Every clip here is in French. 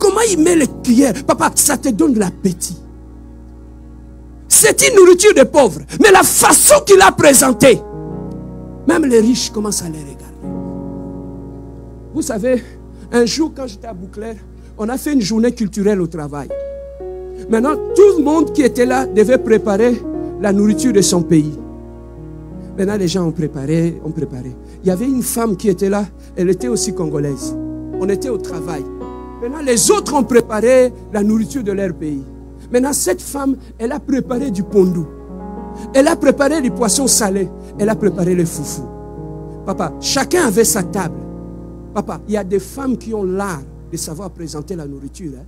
comment il met les cuillères. Papa, ça te donne l'appétit. C'est une nourriture de pauvres. Mais la façon qu'il a présentée, même les riches commencent à les regarder. Vous savez, un jour quand j'étais à Bouclair, on a fait une journée culturelle au travail. Maintenant, tout le monde qui était là devait préparer la nourriture de son pays. Maintenant, les gens ont préparé. Il y avait une femme qui était là, elle était aussi congolaise. On était au travail. Maintenant, les autres ont préparé la nourriture de leur pays. Maintenant, cette femme, elle a préparé du pondou. Elle a préparé du poisson salé. Elle a préparé le foufou. Papa, chacun avait sa table. Papa, il y a des femmes qui ont l'art de savoir présenter la nourriture. Hein.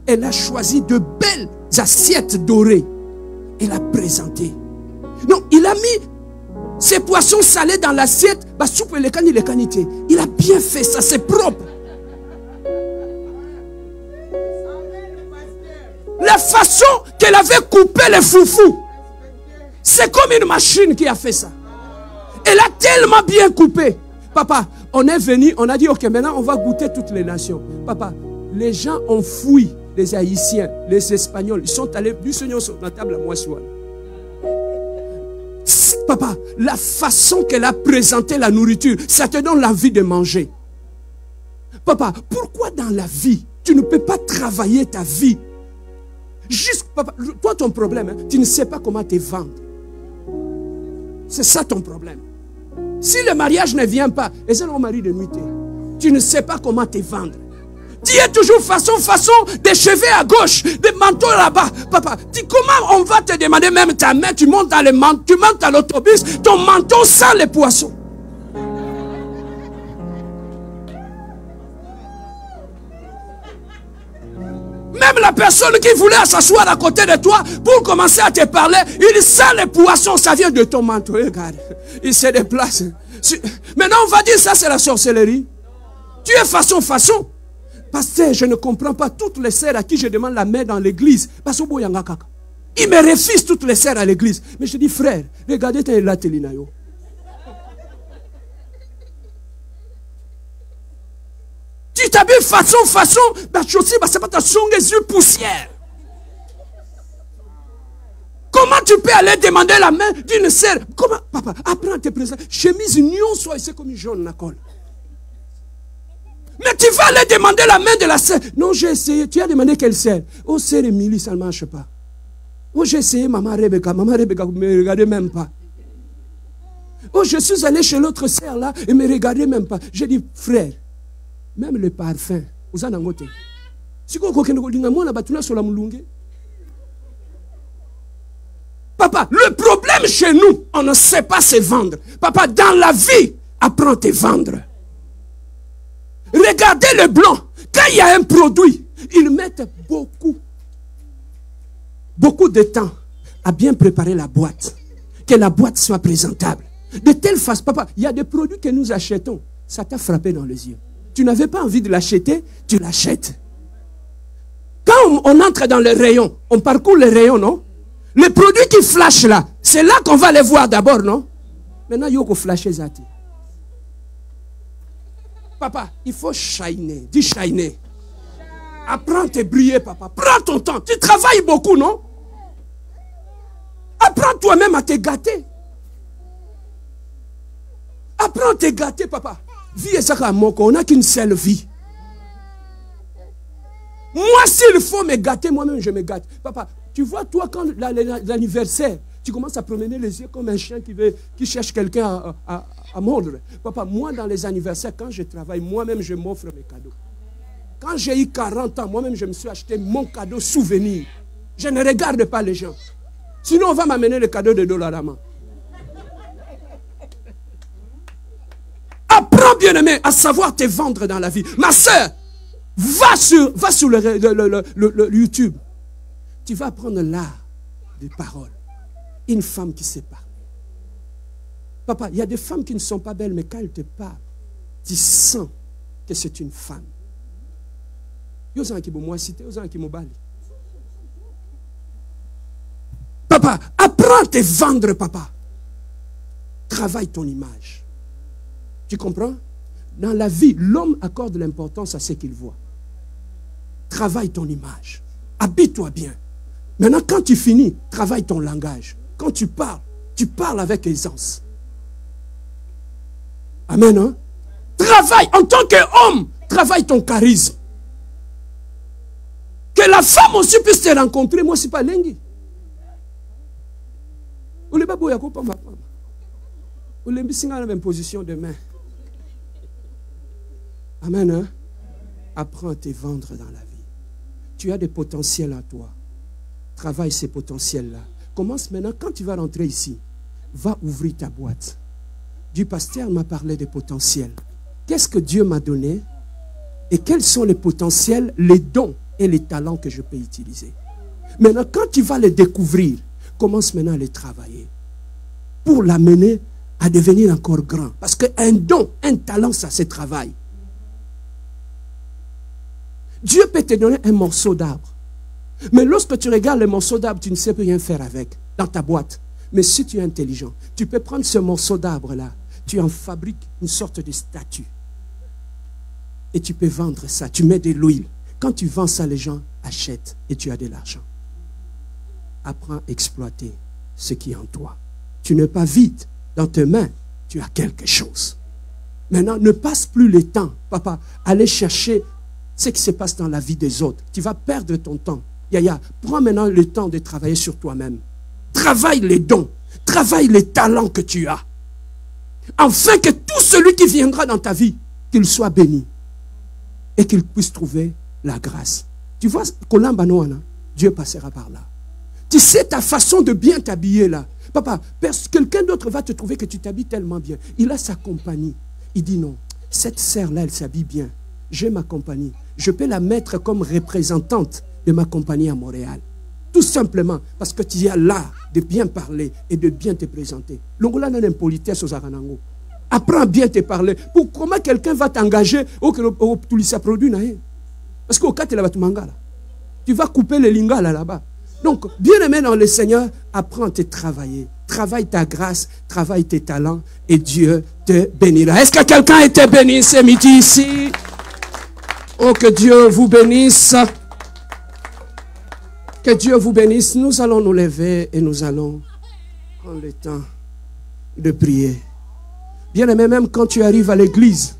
Elle a choisi de belles assiettes dorées. Elle a présenté. Non, il a mis ses poissons salés dans l'assiette. Il a bien fait ça, c'est propre. La façon qu'elle avait coupé les foufous, c'est comme une machine qui a fait ça. Elle a tellement bien coupé. Papa, on est venu, on a dit, ok, maintenant on va goûter toutes les nations. Papa, les gens ont fui, les Haïtiens, les Espagnols, ils sont allés du Seigneur sur la table à Moissoine. Papa, la façon qu'elle a présenté la nourriture, ça te donne l'envie de manger. Papa, pourquoi dans la vie, tu ne peux pas travailler ta vie? Juste, papa, toi ton problème, hein, tu ne sais pas comment te vendre. C'est ça ton problème. Si le mariage ne vient pas, et c'est mon mari de nuit, tu ne sais pas comment te vendre. Tu es toujours façon, des cheveux à gauche, des manteaux là-bas. Papa, comment on va te demander même ta main, tu montes à l'autobus, ton manteau sent les poissons. Même la personne qui voulait s'asseoir à côté de toi pour commencer à te parler, il sent les poissons, ça vient de ton manteau. Regarde, il se déplace. Maintenant, on va dire ça, c'est la sorcellerie. Tu es façon. Pasteur, je ne comprends pas toutes les sœurs à qui je demande la main dans l'église. Ils me refusent toutes les sœurs à l'église. Mais je dis, frère, regardez tes latelinayo. Tu t'habilles façon, c'est pas ta son les yeux poussière. Comment tu peux aller demander la main d'une sœur? Comment, papa, apprends à te présenter. Chemise union, soit c'est comme une jaune na colle. Mais tu vas aller demander la main de la sœur. Non, j'ai essayé. Tu as demandé quelle sœur? Oh, sœur Émilie, ça ne marche pas. Oh, j'ai essayé maman Rebecca. Maman Rebecca, vous ne me regardez même pas. Oh, je suis allé chez l'autre sœur là et ne me regardez même pas. J'ai dit, frère, même le parfum, vous en avez. Papa, le problème chez nous, on ne sait pas se vendre. Papa, dans la vie, apprends à te vendre. Regardez le blanc. Quand il y a un produit, ils mettent beaucoup de temps à bien préparer la boîte. Que la boîte soit présentable. De telle façon, papa, il y a des produits que nous achetons. Ça t'a frappé dans les yeux. Tu n'avais pas envie de l'acheter, tu l'achètes. Quand on entre dans le rayon, on parcourt le rayon, non? Les produits qui flashent là, c'est là qu'on va les voir d'abord, non? Maintenant, il faut flasher Zati. Papa, il faut shiner. Dis shiner. Apprends à te briller, papa. Prends ton temps. Tu travailles beaucoup, non? Apprends toi-même à te gâter. Apprends à te gâter, papa. Vie et ça, on n'a qu'une seule vie. Moi, s'il faut me gâter, moi-même, je me gâte. Papa, tu vois, toi, quand l'anniversaire, tu commences à promener les yeux comme un chien qui cherche quelqu'un à mordre. Papa, moi, dans les anniversaires, quand je travaille, moi-même, je m'offre mes cadeaux. Quand j'ai eu 40 ans, moi-même, je me suis acheté mon cadeau souvenir. Je ne regarde pas les gens. Sinon, on va m'amener le cadeau de Dollarama. Apprends, bien-aimé, à savoir te vendre dans la vie. Ma soeur, va sur le YouTube. Tu vas apprendre l'art des paroles. Une femme qui sait parler. Papa, il y a des femmes qui ne sont pas belles, mais quand elles te parlent, tu sens que c'est une femme. Papa, apprends à te vendre, papa. Travaille ton image. Tu comprends? Dans la vie, l'homme accorde l'importance à ce qu'il voit. travaille ton image. Habille-toi bien. Maintenant, quand tu finis, travaille ton langage. Quand tu parles avec aisance. Amen. Hein? Travaille en tant qu'homme. Travaille ton charisme. Que la femme aussi puisse te rencontrer. Moi, ce n'est pas lingi. Ou les babou yako pas ma femme. Ou les bissinga dans la même position de main. Amen. Hein? Apprends à te vendre dans la vie. Tu as des potentiels à toi. Travaille ces potentiels-là. Commence maintenant, quand tu vas rentrer ici, va ouvrir ta boîte. Du pasteur m'a parlé des potentiels. Qu'est-ce que Dieu m'a donné? Et quels sont les potentiels, les dons et les talents que je peux utiliser? Maintenant, quand tu vas les découvrir, commence maintenant à les travailler. Pour l'amener à devenir encore grand. Parce qu'un don, un talent, ça se travaille. Dieu peut te donner un morceau d'arbre. Mais lorsque tu regardes le morceau d'arbre, tu ne sais plus rien faire avec, dans ta boîte. Mais si tu es intelligent, tu peux prendre ce morceau d'arbre-là, tu en fabriques une sorte de statue. Et tu peux vendre ça, tu mets de l'huile. Quand tu vends ça, les gens achètent et tu as de l'argent. Apprends à exploiter ce qui est en toi. Tu n'es pas vide. Dans tes mains, tu as quelque chose. Maintenant, ne passe plus le temps, papa, aller chercher ce qui se passe dans la vie des autres. Tu vas perdre ton temps. Yaya, prends maintenant le temps de travailler sur toi-même. Travaille les dons. Travaille les talents que tu as. Afin que tout celui qui viendra dans ta vie, qu'il soit béni. Et qu'il puisse trouver la grâce. Tu vois, Kolambanoana, Dieu passera par là. Tu sais ta façon de bien t'habiller là. Papa, quelqu'un d'autre va te trouver que tu t'habilles tellement bien. Il a sa compagnie. Il dit non, cette sœur-là, elle s'habille bien. J'ai ma compagnie. Je peux la mettre comme représentante de ma compagnie à Montréal. Tout simplement parce que tu as l'art de bien parler et de bien te présenter. L'ongola n'a impolitesse aux Aranango. Apprends à bien te parler. Pour comment quelqu'un va t'engager au produit. Parce qu'au cas de la mangala, tu vas couper les lingala là-bas. Donc, bien aimé dans le Seigneur, apprends à te travailler. Travaille ta grâce, travaille tes talents et Dieu te bénira. Est-ce que quelqu'un a été béni ce midi ici? Oh, que Dieu vous bénisse. Que Dieu vous bénisse. Nous allons nous lever et nous allons prendre le temps de prier. Bien aimé, même quand tu arrives à l'église,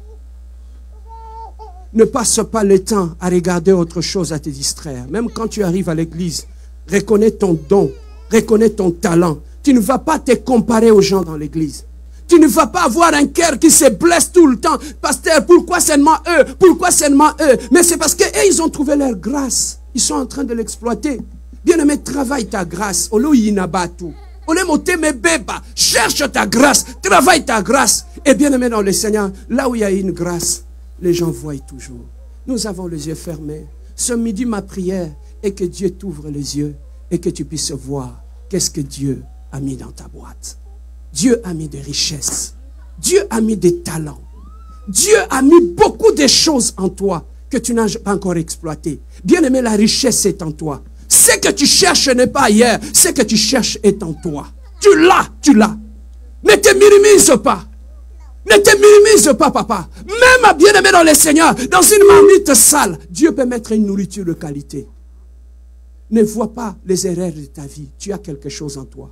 ne passe pas le temps à regarder autre chose, à te distraire. Même quand tu arrives à l'église, reconnais ton don, reconnais ton talent. Tu ne vas pas te comparer aux gens dans l'église. Tu ne vas pas avoir un cœur qui se blesse tout le temps. Pasteur, pourquoi seulement eux? Pourquoi seulement eux? Mais c'est parce qu'eux, ils ont trouvé leur grâce. Ils sont en train de l'exploiter. Bien-aimé, travaille ta grâce. Olo yinabatu. Ole moteme beba. Cherche ta grâce. Travaille ta grâce. Et bien-aimé dans le Seigneur, là où il y a une grâce, les gens voient toujours. Nous avons les yeux fermés. Ce midi, ma prière est que Dieu t'ouvre les yeux et que tu puisses voir qu'est-ce que Dieu a mis dans ta boîte. Dieu a mis des richesses. Dieu a mis des talents. Dieu a mis beaucoup de choses en toi que tu n'as pas encore exploitées. Bien-aimé, la richesse est en toi. Ce que tu cherches n'est pas ailleurs. Ce que tu cherches est en toi. Tu l'as, tu l'as. Ne te minimise pas. Ne te minimise pas, papa. Même bien-aimé dans le Seigneur, dans une marmite sale, Dieu peut mettre une nourriture de qualité. Ne vois pas les erreurs de ta vie. Tu as quelque chose en toi.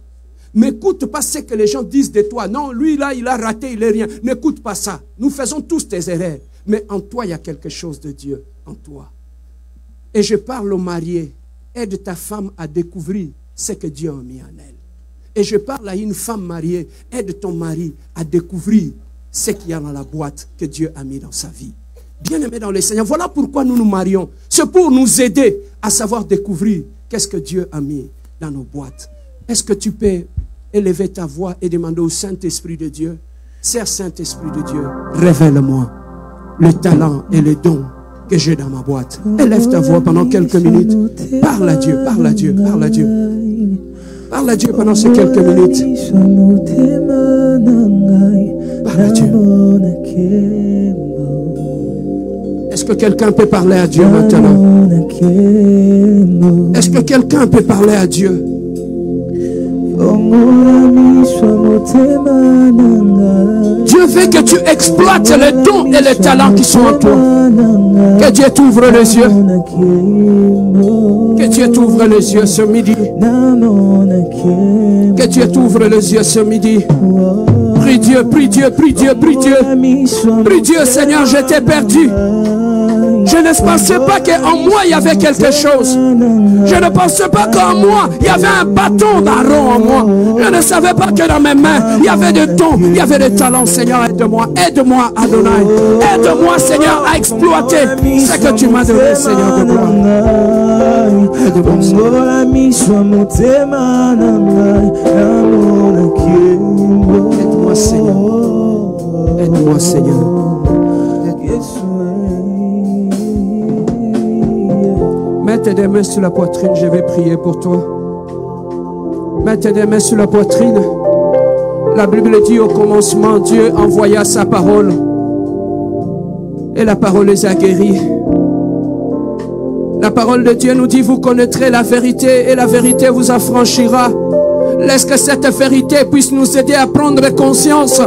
N'écoute pas ce que les gens disent de toi. Non, lui là, il a raté, il est rien. N'écoute pas ça. Nous faisons tous des erreurs. Mais en toi, il y a quelque chose de Dieu. En toi. Et je parle aux mariés. Aide ta femme à découvrir ce que Dieu a mis en elle. Et je parle à une femme mariée. Aide ton mari à découvrir ce qu'il y a dans la boîte que Dieu a mis dans sa vie. Bien-aimé dans le Seigneur, voilà pourquoi nous nous marions. C'est pour nous aider à savoir découvrir qu'est-ce que Dieu a mis dans nos boîtes. Est-ce que tu peux élever ta voix et demander au Saint-Esprit de Dieu, Seigneur Saint-Esprit de Dieu, révèle-moi le talent et les dons que j'ai dans ma boîte. Élève ta voix pendant quelques minutes. Parle à Dieu, parle à Dieu, parle à Dieu. Parle à Dieu pendant ces quelques minutes. Parle à Dieu. Est-ce que quelqu'un peut parler à Dieu maintenant? Est-ce que quelqu'un peut parler à Dieu? Dieu veut que tu exploites les dons et les talents qui sont en toi. Que Dieu t'ouvre les yeux. Que Dieu t'ouvre les yeux ce midi. Que Dieu t'ouvre les yeux ce midi. Prie Dieu, prie Dieu, prie Dieu, prie Dieu. Prie Dieu, Seigneur, je t'ai perdu. Je ne pensais pas qu'en moi il y avait quelque chose. Je ne pensais pas qu'en moi il y avait un bâton d'Aaron en moi. Je ne savais pas que dans mes mains il y avait des dons, il y avait des talents. Seigneur, aide-moi, aide-moi, Adonai. Aide-moi, Seigneur, à exploiter ce que tu m'as donné, Seigneur de gloire. Aide-moi, Seigneur. Aide-moi, Seigneur. Mets tes mains sur la poitrine, je vais prier pour toi. Mets tes mains sur la poitrine. La Bible dit au commencement, Dieu envoya sa parole. Et la parole les a guéris. La parole de Dieu nous dit, vous connaîtrez la vérité et la vérité vous affranchira. Laisse que cette vérité puisse nous aider à prendre conscience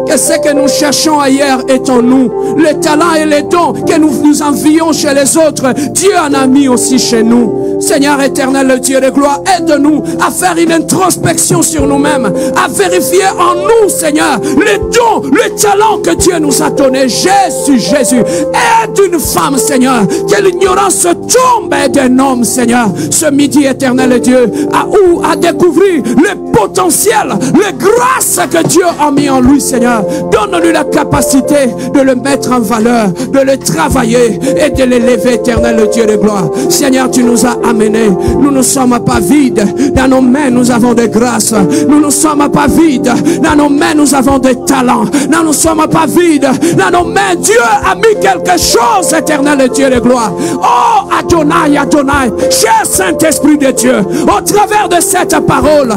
que ce que nous cherchons ailleurs est en nous. Les talents et les dons que nous envions chez les autres, Dieu en a mis aussi chez nous. Seigneur éternel, le Dieu de gloire, aide-nous à faire une introspection sur nous-mêmes, à vérifier en nous, Seigneur, les dons, les talents que Dieu nous a donnés. Jésus, aide une femme, Seigneur, que l'ignorance tombe d'un homme, Seigneur, ce midi éternel, Dieu, à découvrir le potentiel, les grâces que Dieu a mis en lui, Seigneur. Donne-lui la capacité de le mettre en valeur, de le travailler et de l'élever, éternel, le Dieu de gloire. Seigneur, tu nous as amenés. Nous ne sommes pas vides. Dans nos mains, nous avons des grâces. Nous ne sommes pas vides. Dans nos mains, nous avons des talents. Nous ne sommes pas vides. Dans nos mains, Dieu a mis quelque chose, éternel, le Dieu de gloire. Oh, Adonai, Adonai, cher Saint-Esprit de Dieu, au travers de cette parole,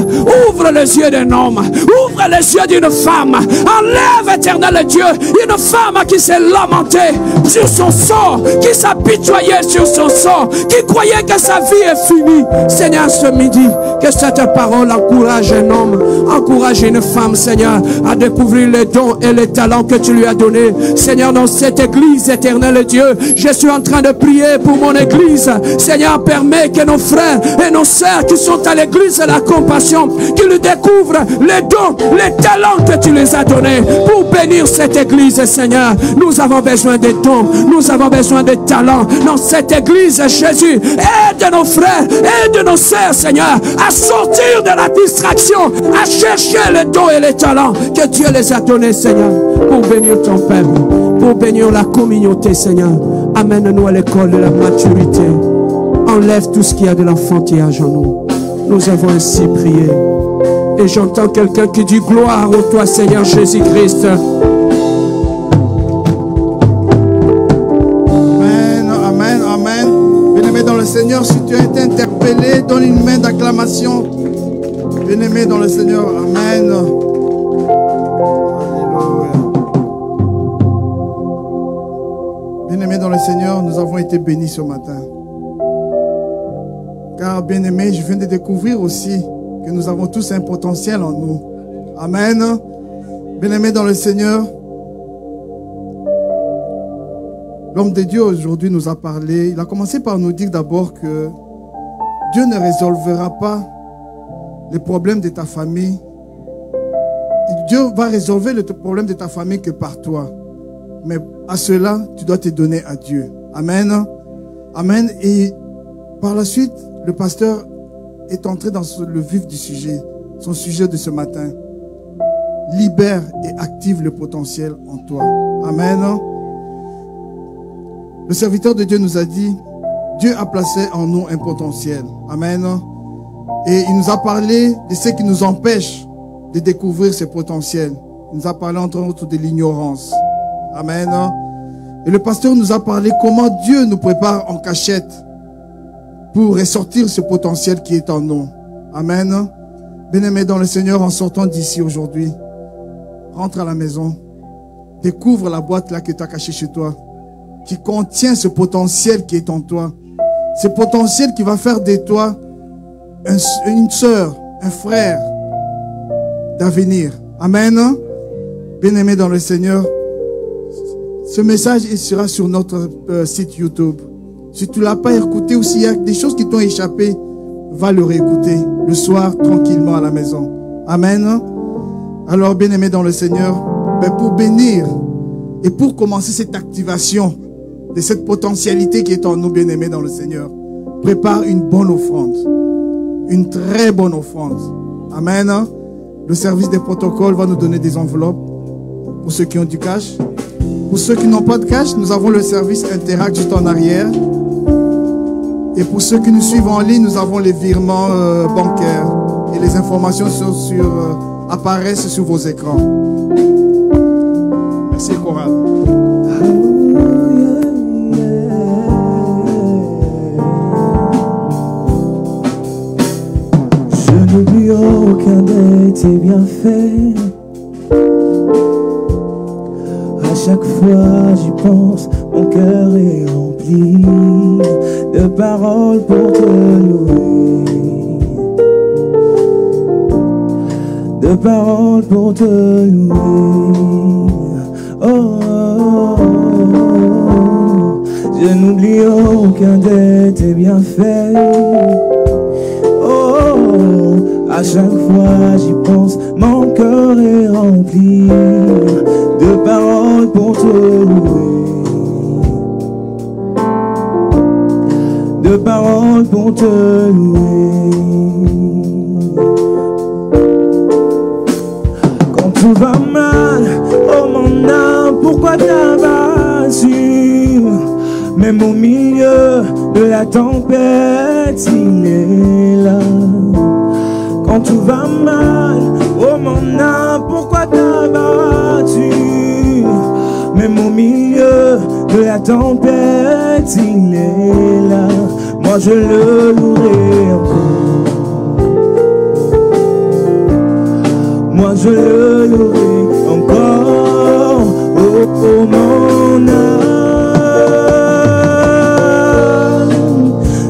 ouvre les yeux d'un homme, ouvre les yeux d'une femme, enlève, éternel Dieu, une femme qui s'est lamentée sur son sort, qui s'apitoyait sur son sort, qui croyait que sa vie est finie. Seigneur, ce midi, que cette parole encourage un homme, encourage une femme, Seigneur, à découvrir les dons et les talents que tu lui as donnés. Seigneur, dans cette église, éternel Dieu, je suis en train de prier pour mon église. Seigneur, permets que nos frères et nos sœurs qui sont à l'église de la compassion, qu'ils découvrent les dons, les talents que tu les as donnés pour bénir cette église, Seigneur. Nous avons besoin de dons, nous avons besoin de talents dans cette église, Jésus. Aide nos frères, aide nos sœurs, Seigneur, à sortir de la distraction, à chercher les dons et les talents que Dieu les a donnés, Seigneur, pour bénir ton peuple, pour bénir la communauté, Seigneur. Amène-nous à l'école de la maturité. Enlève tout ce qu'il y a de l'enfantillage en nous. Nous avons ainsi prié. Et j'entends quelqu'un qui dit gloire au toi, Seigneur Jésus-Christ. Amen, amen, amen. Bien-aimé dans le Seigneur, si tu as été interpellé, donne une main d'acclamation. Bien-aimé dans le Seigneur, amen. Alléluia. Bien-aimé dans le Seigneur, nous avons été bénis ce matin. Car, bien-aimé, je viens de découvrir aussi que nous avons tous un potentiel en nous. Amen. Bien-aimé dans le Seigneur, l'homme de Dieu aujourd'hui nous a parlé. Il a commencé par nous dire d'abord que Dieu ne résolvera pas les problèmes de ta famille. Dieu va résolver le problème de ta famille que par toi. Mais à cela, tu dois te donner à Dieu. Amen. Amen. Et par la suite, le pasteur est entré dans le vif du sujet, son sujet de ce matin. Libère et active le potentiel en toi. Amen. Le serviteur de Dieu nous a dit, Dieu a placé en nous un potentiel. Amen. Et il nous a parlé de ce qui nous empêche de découvrir ce potentiel. Il nous a parlé entre autres de l'ignorance. Amen. Et le pasteur nous a parlé comment Dieu nous prépare en cachette pour ressortir ce potentiel qui est en nous. Amen. Bien-aimé dans le Seigneur, en sortant d'ici aujourd'hui, rentre à la maison, découvre la boîte là que tu as cachée chez toi, qui contient ce potentiel qui est en toi. Ce potentiel qui va faire de toi une sœur, un frère, d'avenir. Amen. Bien-aimés dans le Seigneur, ce message il sera sur notre site YouTube. Si tu ne l'as pas écouté ou s'il y a des choses qui t'ont échappé, va le réécouter le soir tranquillement à la maison. Amen. Alors, bien-aimés dans le Seigneur, pour bénir et pour commencer cette activation de cette potentialité qui est en nous, bien-aimés dans le Seigneur, prépare une bonne offrande. Une très bonne offrande. Amen. Le service des protocoles va nous donner des enveloppes pour ceux qui ont du cash. Pour ceux qui n'ont pas de cash, nous avons le service Interact juste en arrière. Et pour ceux qui nous suivent en ligne, nous avons les virements bancaires. Et les informations apparaissent sur vos écrans. Merci, Chorale. Je n'oublie aucun de tes bienfaits. À chaque fois j'y pense, mon cœur est rempli de paroles pour te louer, de paroles pour te louer. Oh, oh, oh. Je n'oublie aucun de tes bienfaits. Oh, oh. À chaque fois j'y pense, mon cœur est rempli de paroles pour te louer, de paroles pour te louer. Quand tout va mal, oh mon âme, pourquoi t'as battu? Même au milieu de la tempête, il est là. Quand tout va mal, oh mon âme, pourquoi t'as battu? Même au milieu de la tempête, il est là. Moi je le louerai encore. Moi je le louerai encore. Oh, oh mon âme,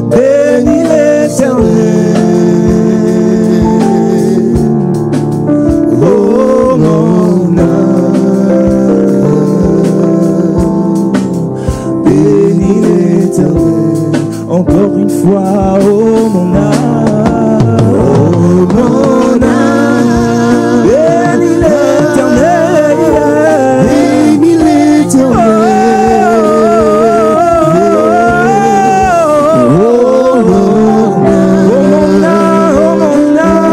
bénis l'Éternel. Encore une fois, oh mon âme, oh mon âme, bénis l'Éternel, bénis l'Éternel, oh mon âme,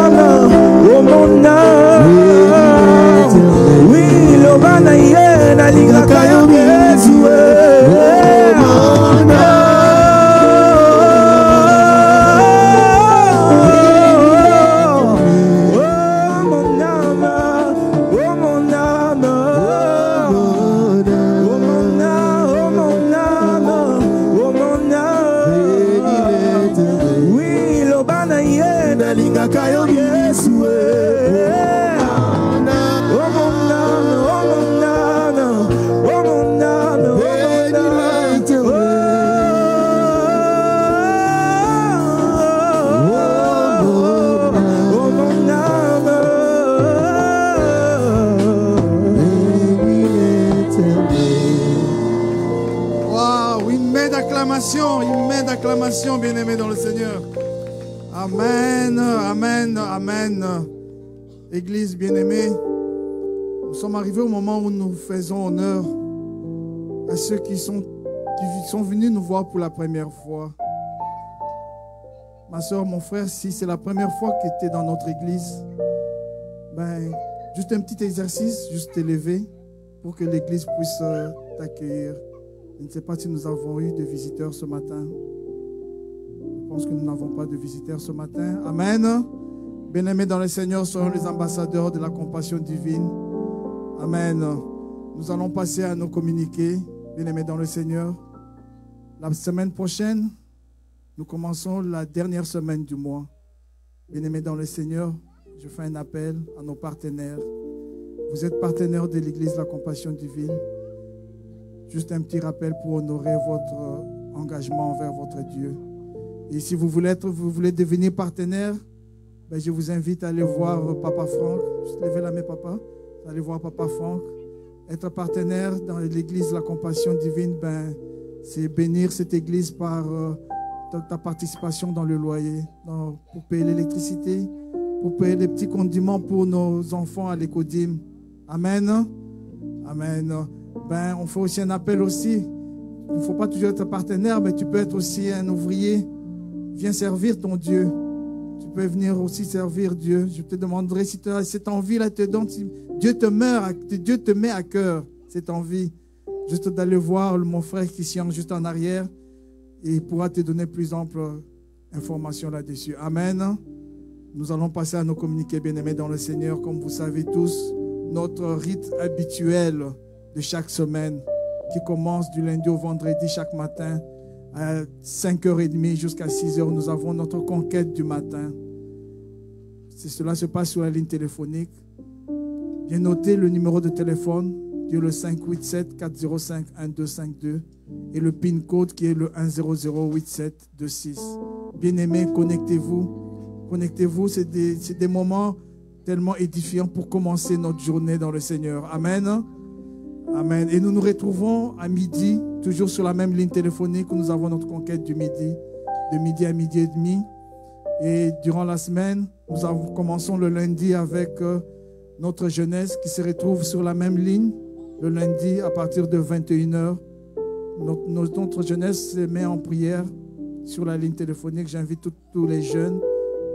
oh mon âme, oui, l'obanaïe, la ligra kayo Yeshua. Bien-aimés dans le Seigneur. Amen, amen, amen. Église bien-aimée, nous sommes arrivés au moment où nous faisons honneur à ceux qui sont venus nous voir pour la première fois. Ma soeur, mon frère, si c'est la première fois que tu es dans notre église, juste un petit exercice, juste te lever pour que l'église puisse t'accueillir. Je ne sais pas si nous avons eu des visiteurs ce matin. Je pense que nous n'avons pas de visiteurs ce matin. Amen. Bien-aimés dans le Seigneur, soyons les ambassadeurs de la compassion divine. Amen. Nous allons passer à nos communiqués. Bien-aimés dans le Seigneur, la semaine prochaine, nous commençons la dernière semaine du mois. Bien-aimés dans le Seigneur, je fais un appel à nos partenaires. Vous êtes partenaires de l'Église de la compassion divine. Juste un petit rappel pour honorer votre engagement envers votre Dieu. Et si vous voulez devenir partenaire, je vous invite à aller voir Papa Franck. Juste levez la main, papa. Allez voir papa Franck. Être partenaire dans l'église de la compassion divine, ben, c'est bénir cette église par ta participation dans le loyer, pour payer l'électricité, pour payer les petits condiments pour nos enfants à l'écodim. Amen. Amen. Ben, on fait aussi un appel aussi. Il ne faut pas toujours être partenaire, mais tu peux être aussi un ouvrier. Viens servir ton Dieu. Tu peux venir aussi servir Dieu. Je te demanderai si tu as cette envie-là, si Dieu te met à cœur cette envie. Juste d'aller voir mon frère Christian juste en arrière et il pourra te donner plus ample information là-dessus. Amen. Nous allons passer à nos communiqués bien-aimés dans le Seigneur. Comme vous savez tous, notre rite habituel de chaque semaine qui commence du lundi au vendredi chaque matin à 5h30 jusqu'à 6h, nous avons notre conquête du matin. Cela se passe sur la ligne téléphonique. Bien noter le numéro de téléphone qui est le 587-405-1252 et le PIN code qui est le 1008726. Bien-aimés, connectez-vous. Connectez-vous, c'est des moments tellement édifiants pour commencer notre journée dans le Seigneur. Amen. Amen. Et nous nous retrouvons à midi, toujours sur la même ligne téléphonique où nous avons notre conquête du midi, de midi à midi et demi. Et durant la semaine, commençons le lundi avec notre jeunesse qui se retrouve sur la même ligne le lundi à partir de 21h. Notre jeunesse se met en prière sur la ligne téléphonique. J'invite tous les jeunes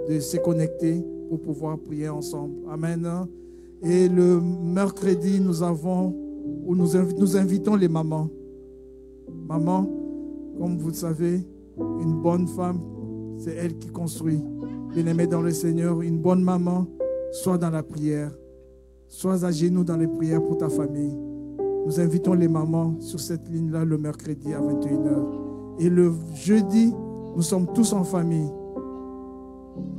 de se connecter pour pouvoir prier ensemble. Amen. Et le mercredi, nous invitons les mamans. Maman, comme vous le savez, une bonne femme, c'est elle qui construit. Bien-aimés dans le Seigneur, une bonne maman, sois dans la prière. Sois à genoux dans les prières pour ta famille. Nous invitons les mamans sur cette ligne-là le mercredi à 21h. Et le jeudi, nous sommes tous en famille.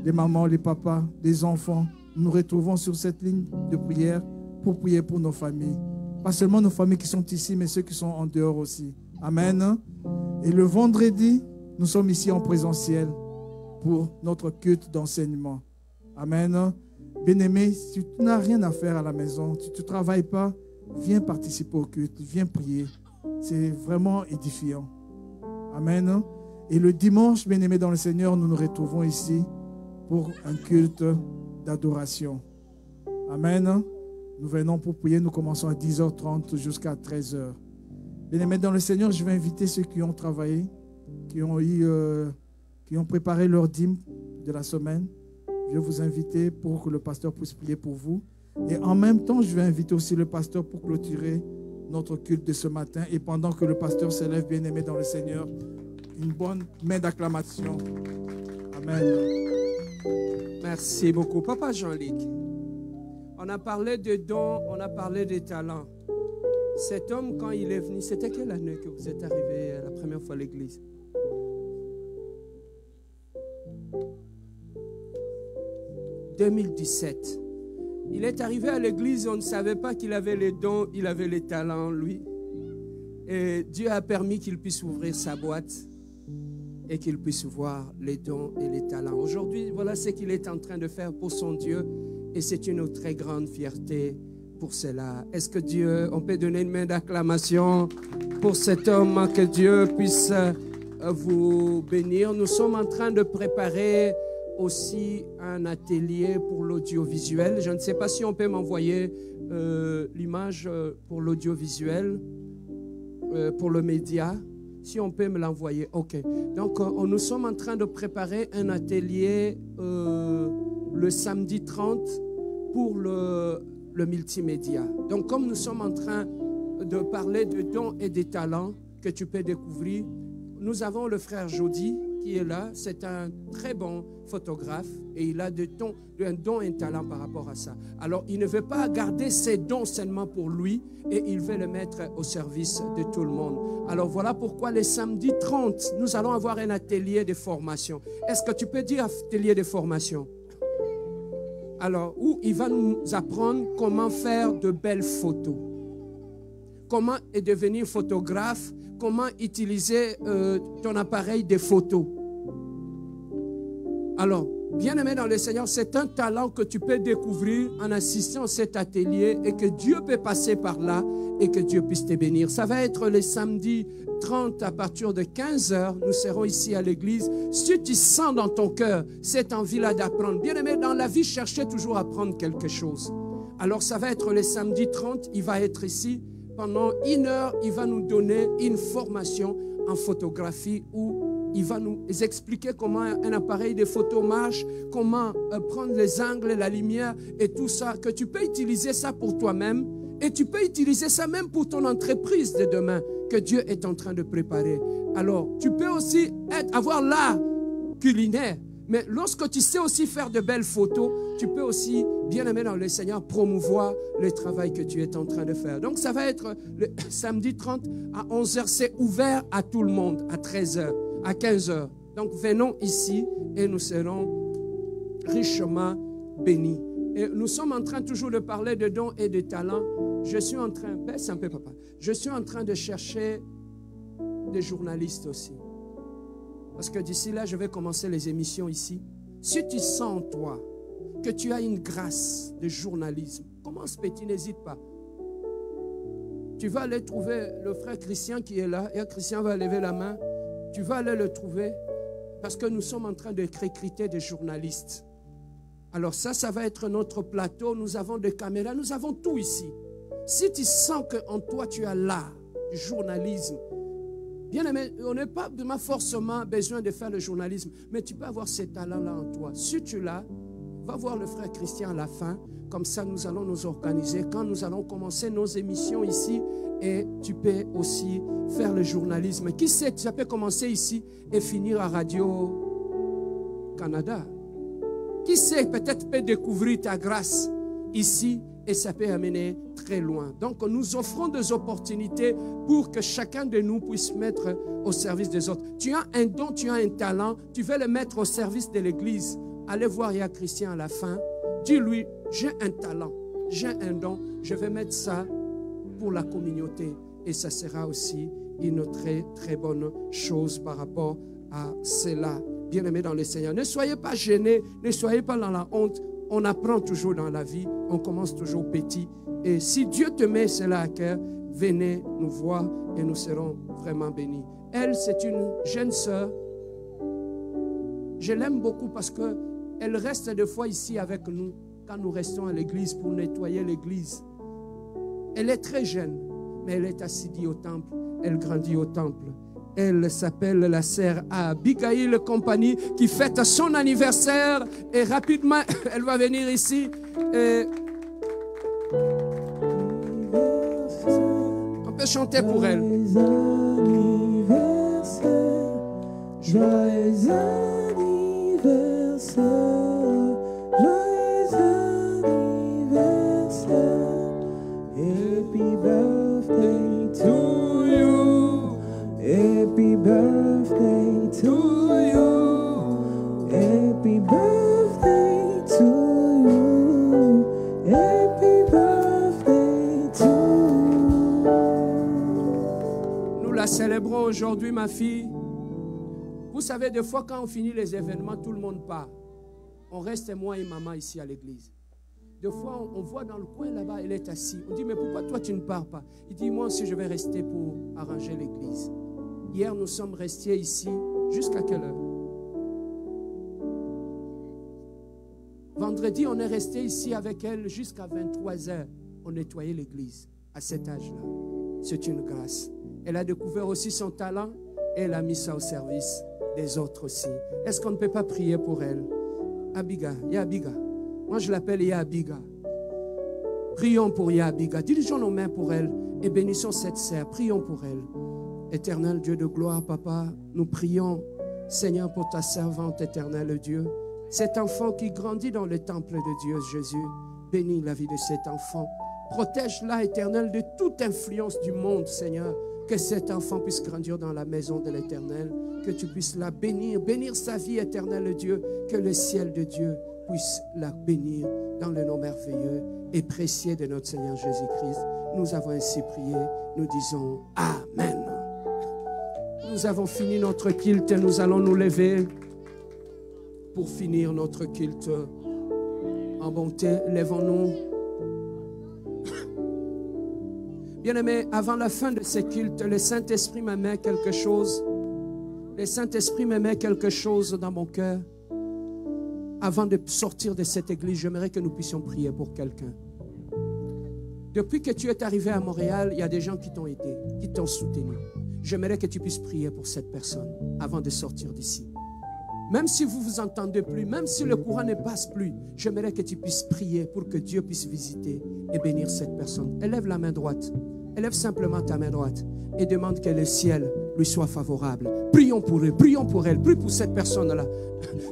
Les mamans, les papas, les enfants. Nous nous retrouvons sur cette ligne de prière pour prier pour nos familles. Pas seulement nos familles qui sont ici, mais ceux qui sont en dehors aussi. Amen. Et le vendredi, nous sommes ici en présentiel pour notre culte d'enseignement. Amen. Bien-aimé, si tu n'as rien à faire à la maison, si tu ne travailles pas, viens participer au culte, viens prier. C'est vraiment édifiant. Amen. Et le dimanche, bien-aimé dans le Seigneur, nous nous retrouvons ici pour un culte d'adoration. Amen. Nous venons pour prier, nous commençons à 10h30 jusqu'à 13h. Bien-aimés dans le Seigneur, je vais inviter ceux qui ont travaillé, qui ont préparé leur dîme de la semaine. Je vais vous inviter pour que le pasteur puisse prier pour vous. Et en même temps, je vais inviter aussi le pasteur pour clôturer notre culte de ce matin. Et pendant que le pasteur s'élève, bien-aimé dans le Seigneur, une bonne main d'acclamation. Amen. Merci beaucoup. Papa Jean-Luc, on a parlé de dons, on a parlé des talents. Cet homme, quand il est venu, c'était quelle année que vous êtes arrivé la première fois à l'église? « 2017. Il est arrivé à l'église, on ne savait pas qu'il avait les dons, il avait les talents, lui. Et Dieu a permis qu'il puisse ouvrir sa boîte et qu'il puisse voir les dons et les talents. Aujourd'hui, voilà ce qu'il est en train de faire pour son Dieu et c'est une très grande fierté pour cela. Est-ce que Dieu, on peut donner une main d'acclamation pour cet homme, que Dieu puisse vous bénir. Nous sommes en train de préparer aussi un atelier pour l'audiovisuel. Je ne sais pas si on peut m'envoyer l'image pour l'audiovisuel, pour le média. Si on peut me l'envoyer, ok. Donc, nous sommes en train de préparer un atelier le samedi 30 pour le multimédia. Donc, comme nous sommes en train de parler de dons et des talents que tu peux découvrir, nous avons le frère Jody qui est là. C'est un très bon photographe et il a un don et un talent par rapport à ça. Alors, il ne veut pas garder ses dons seulement pour lui et il veut le mettre au service de tout le monde. Alors, voilà pourquoi les samedis 30, nous allons avoir un atelier de formation. Est-ce que tu peux dire atelier de formation? Alors, où il va nous apprendre comment faire de belles photos, comment devenir photographe, comment utiliser ton appareil de photo. Alors, Bien-aimé dans le Seigneur, c'est un talent que tu peux découvrir en assistant à cet atelier et que Dieu peut passer par là et que Dieu puisse te bénir. Ça va être le samedi 30 à partir de 15h. Nous serons ici à l'église. Si tu sens dans ton cœur cette envie-là d'apprendre, bien-aimé, dans la vie, cherchez toujours à apprendre quelque chose. Alors ça va être le samedi 30. Il va être ici. Pendant 1 heure, il va nous donner une formation en photographie où il va nous expliquer comment un appareil de photo marche, comment prendre les angles, la lumière et tout ça, que tu peux utiliser ça pour toi-même et tu peux utiliser ça même pour ton entreprise de demain que Dieu est en train de préparer. Alors, tu peux aussi avoir l'art culinaire, mais lorsque tu sais aussi faire de belles photos, tu peux aussi, bien aimé dans le Seigneur, promouvoir le travail que tu es en train de faire. Donc, ça va être le samedi 30 à 11h. C'est ouvert à tout le monde, à 13h. À 15h. Donc, venons ici et nous serons richement bénis. Et nous sommes en train toujours de parler de dons et de talents. Je suis en train, baisse un peu papa, je suis en train de chercher des journalistes aussi. Parce que d'ici là, je vais commencer les émissions ici. Si tu sens en toi que tu as une grâce de journalisme, commence petit, n'hésite pas. Tu vas aller trouver le frère Christian qui est là, et Christian va lever la main. Tu vas aller le trouver parce que nous sommes en train de recruter des journalistes. Alors ça va être notre plateau. Nous avons des caméras, nous avons tout ici. Si tu sens qu'en toi tu as l'art du journalisme, bien aimé, on n'est pas forcément besoin de faire le journalisme, mais tu peux avoir ces talents-là en toi. Si tu l'as, va voir le frère Christian à la fin. Comme ça, nous allons nous organiser quand nous allons commencer nos émissions ici. Et tu peux aussi faire le journalisme. Qui sait, ça peut commencer ici et finir à Radio-Canada. Qui sait, peut-être peut découvrir ta grâce ici et ça peut amener très loin. Donc, nous offrons des opportunités pour que chacun de nous puisse mettre au service des autres. Tu as un don, tu as un talent, tu veux le mettre au service de l'Église. Allez voir Yaya Christian à la fin. Dis-lui, j'ai un talent, j'ai un don, je vais mettre ça pour la communauté. Et ça sera aussi une très, très bonne chose par rapport à cela. Bien-aimés dans le Seigneur, ne soyez pas gênés, ne soyez pas dans la honte. On apprend toujours dans la vie, on commence toujours petit. Et si Dieu te met cela à cœur, venez nous voir et nous serons vraiment bénis. Elle, c'est une jeune sœur. Je l'aime beaucoup parce qu'elle reste des fois ici avec nous quand nous restons à l'église pour nettoyer l'église. Elle est très jeune, mais elle est assidue au temple. Elle grandit au temple. Elle s'appelle la sœur Abigail Compagnie qui fête son anniversaire. Et rapidement, elle va venir ici. Et on peut chanter pour elle. Joyeux anniversaire, joyeux anniversaire. Happy birthday to you. Happy birthday to you. Happy birthday to you. Happy birthday to you. Nous la célébrons aujourd'hui, ma fille. Vous savez, des fois, quand on finit les événements, tout le monde part. On reste moi et maman ici à l'église. Des fois, on voit dans le coin là-bas, elle est assise. On dit, mais pourquoi toi tu ne pars pas? Il dit, moi aussi je vais rester pour arranger l'église. Hier, nous sommes restés ici jusqu'à quelle heure? Vendredi, on est resté ici avec elle jusqu'à 23h. On nettoyait l'église à cet âge-là. C'est une grâce. Elle a découvert aussi son talent et elle a mis ça au service des autres aussi. Est-ce qu'on ne peut pas prier pour elle? Abiga, Yabiga. Moi, je l'appelle Yabiga. Prions pour Yabiga. Dirigeons nos mains pour elle et bénissons cette sœur. Prions pour elle. Éternel Dieu de gloire, Papa, nous prions, Seigneur, pour ta servante, éternel Dieu. Cet enfant qui grandit dans le temple de Dieu, Jésus. Bénis la vie de cet enfant. Protège-la, éternel, de toute influence du monde, Seigneur. Que cet enfant puisse grandir dans la maison de l'Éternel. Que tu puisses la bénir, bénir sa vie, éternel Dieu. Que le ciel de Dieu puisse la bénir dans le nom merveilleux et précieux de notre Seigneur Jésus-Christ. Nous avons ainsi prié. Nous disons Amen. Nous avons fini notre culte et nous allons nous lever. pour finir notre culte en bonté. Lèvons-nous. Bien-aimés, avant la fin de ce culte, le Saint-Esprit me met quelque chose. Le Saint-Esprit me met quelque chose dans mon cœur. Avant de sortir de cette église, j'aimerais que nous puissions prier pour quelqu'un. Depuis que tu es arrivé à Montréal, il y a des gens qui t'ont aidé, qui t'ont soutenu. J'aimerais que tu puisses prier pour cette personne avant de sortir d'ici. Même si vous ne vous entendez plus, même si le courant ne passe plus, j'aimerais que tu puisses prier pour que Dieu puisse visiter et bénir cette personne. Élève la main droite. Élève simplement ta main droite et demande que le ciel lui soit favorable. Prions pour eux, prions pour elle, prie pour cette personne-là.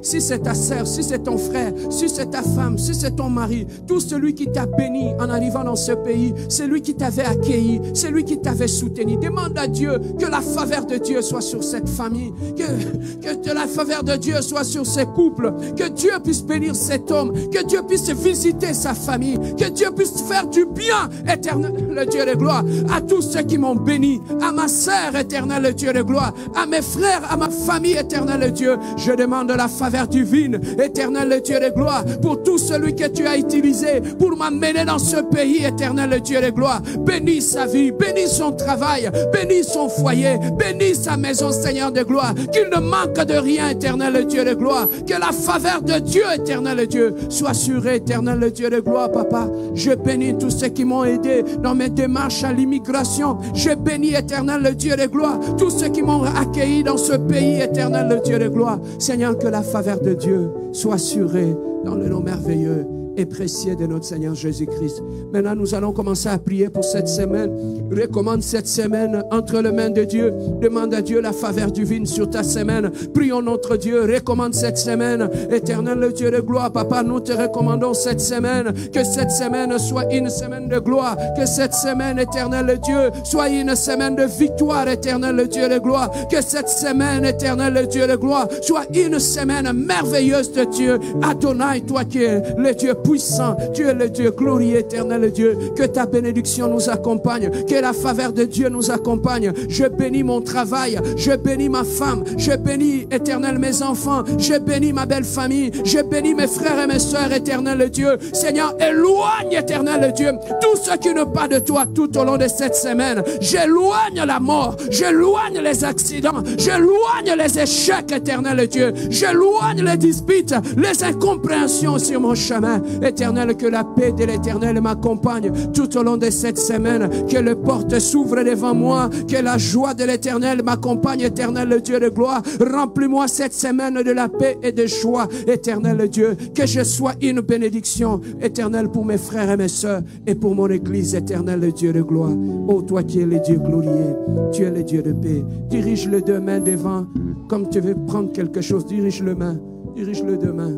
Si c'est ta sœur, si c'est ton frère, si c'est ta femme, si c'est ton mari, tout celui qui t'a béni en arrivant dans ce pays, celui qui t'avait accueilli, celui qui t'avait soutenu, demande à Dieu que la faveur de Dieu soit sur cette famille, que la faveur de Dieu soit sur ces couples, que Dieu puisse bénir cet homme, que Dieu puisse visiter sa famille, que Dieu puisse faire du bien, éternel, le Dieu de gloire, à tous ceux qui m'ont béni, à ma sœur, éternel, le Dieu de gloire, à mes frères, à ma famille, éternel, le Dieu. Je demande la faveur divine, éternel, le Dieu de gloire, pour tout celui que tu as utilisé pour m'amener dans ce pays, éternel, le Dieu de gloire. Bénis sa vie, bénis son travail, bénis son foyer, bénis sa maison, Seigneur de gloire. Qu'il ne manque de rien, éternel, le Dieu de gloire. Que la faveur de Dieu, éternel, le Dieu, soit assurée, éternel, le Dieu de gloire, papa. Je bénis tous ceux qui m'ont aidé dans mes démarches à l'immigration. Je bénis, éternel, le Dieu de gloire, tous ceux qui m'ont accueilli dans ce pays, éternel, le Dieu de gloire. Seigneur, que la faveur de Dieu soit assurée dans le nom merveilleux et précieux de notre Seigneur Jésus-Christ. Maintenant, nous allons commencer à prier pour cette semaine. Recommande cette semaine entre les mains de Dieu. Demande à Dieu la faveur divine sur ta semaine. Prions notre Dieu. Recommande cette semaine. Éternel, le Dieu de gloire, papa, nous te recommandons cette semaine. Que cette semaine soit une semaine de gloire. Que cette semaine, éternel, le Dieu, soit une semaine de victoire, éternel, le Dieu de gloire. Que cette semaine, éternel, le Dieu de gloire, soit une semaine merveilleuse de Dieu. Adonai, toi qui es le Dieu puissant, tu es le Dieu glorieux, éternel, le Dieu. Que ta bénédiction nous accompagne, que la faveur de Dieu nous accompagne. Je bénis mon travail, je bénis ma femme, je bénis, éternel, mes enfants, je bénis ma belle famille, je bénis mes frères et mes sœurs, éternel, le Dieu. Seigneur, éloigne, éternel, le Dieu, tout ce qui ne pas de toi tout au long de cette semaine. J'éloigne la mort, j'éloigne les accidents, j'éloigne les échecs, éternel, le Dieu. J'éloigne les disputes, les incompréhensions sur mon chemin. Éternel, que la paix de l'Éternel m'accompagne tout au long de cette semaine, que les portes s'ouvrent devant moi, que la joie de l'Éternel m'accompagne, éternel, le Dieu de gloire. Remplis-moi cette semaine de la paix et de joie, éternel, le Dieu. Que je sois une bénédiction, éternel, pour mes frères et mes sœurs et pour mon Église, éternel, le Dieu de gloire. Oh, toi qui es le Dieu glorieux, tu es le Dieu de paix. Dirige les deux mains devant, comme tu veux prendre quelque chose, dirige les mains, dirige les deux mains.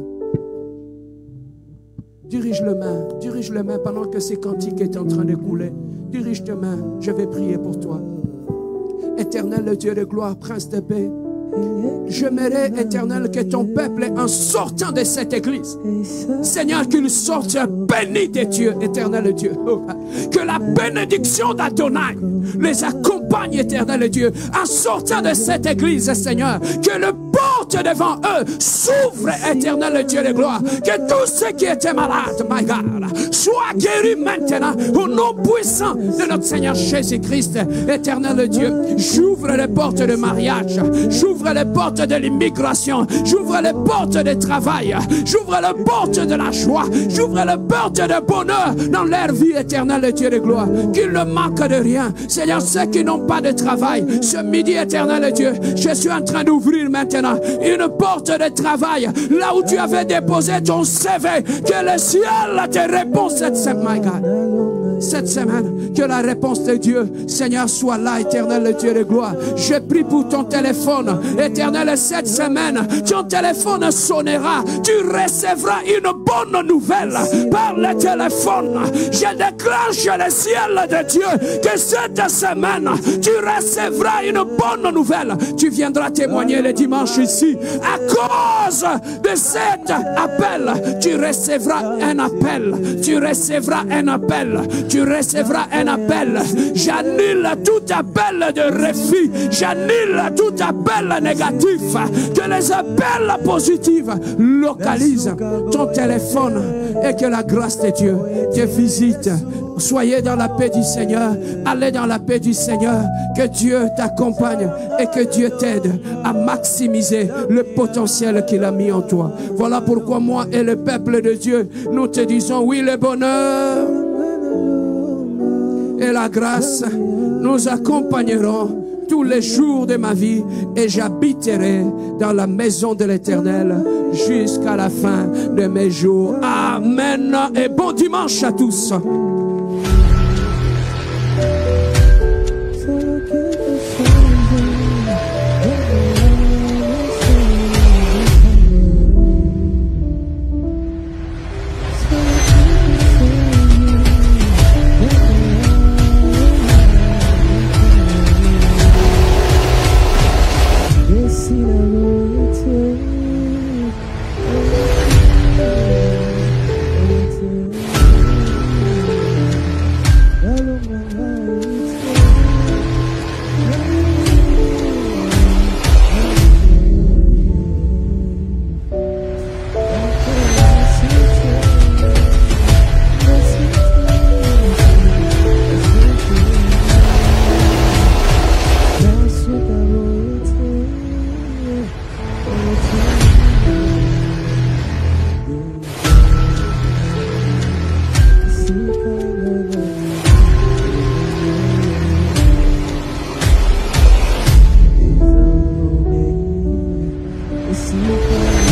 Dirige les mains pendant que ces cantiques est en train de couler. Dirige tes mains, je vais prier pour toi. Éternel, le Dieu de gloire, Prince de paix, j'aimerais, éternel, que ton peuple, en sortant de cette église, Seigneur, qu'il sorte béni de Dieu, éternel Dieu. Que la bénédiction d'Adonai les accompagne, éternel Dieu, en sortant de cette église, Seigneur. Que le porte devant eux s'ouvre, éternel Dieu de gloire. Que tous ceux qui étaient malades, my God, soient guéris maintenant au nom puissant de notre Seigneur Jésus-Christ, éternel Dieu. J'ouvre les portes de mariage, j'ouvre les portes de l'immigration, j'ouvre les portes de travail, j'ouvre les portes de la joie, j'ouvre les portes de bonheur dans leur vie, éternelle, Dieu de gloire. Qu'il ne manque de rien. Seigneur, ceux qui n'ont pas de travail, ce midi, éternel Dieu, je suis en train d'ouvrir maintenant une porte de travail là où tu avais déposé ton CV. Que le ciel te répond cette semaine, my God. Cette semaine, que la réponse de Dieu, Seigneur, soit là, éternel Dieu de gloire. Je prie pour ton téléphone, éternel, cette semaine, ton téléphone sonnera. Tu recevras une bonne nouvelle par le téléphone. Je déclenche le ciel de Dieu que cette semaine, tu recevras une bonne nouvelle. Tu viendras témoigner le dimanche ici. À cause de cet appel, tu recevras un appel. Tu recevras un appel. Tu tu recevras un appel. J'annule tout appel de refus. J'annule tout appel négatif. Que les appels positifs localisent ton téléphone et que la grâce de Dieu te visite. Soyez dans la paix du Seigneur. Allez dans la paix du Seigneur. Que Dieu t'accompagne et que Dieu t'aide à maximiser le potentiel qu'il a mis en toi. Voilà pourquoi moi et le peuple de Dieu, nous te disons oui, le bonheur et la grâce nous accompagneront tous les jours de ma vie et j'habiterai dans la maison de l'Éternel jusqu'à la fin de mes jours. Amen et bon dimanche à tous. See you.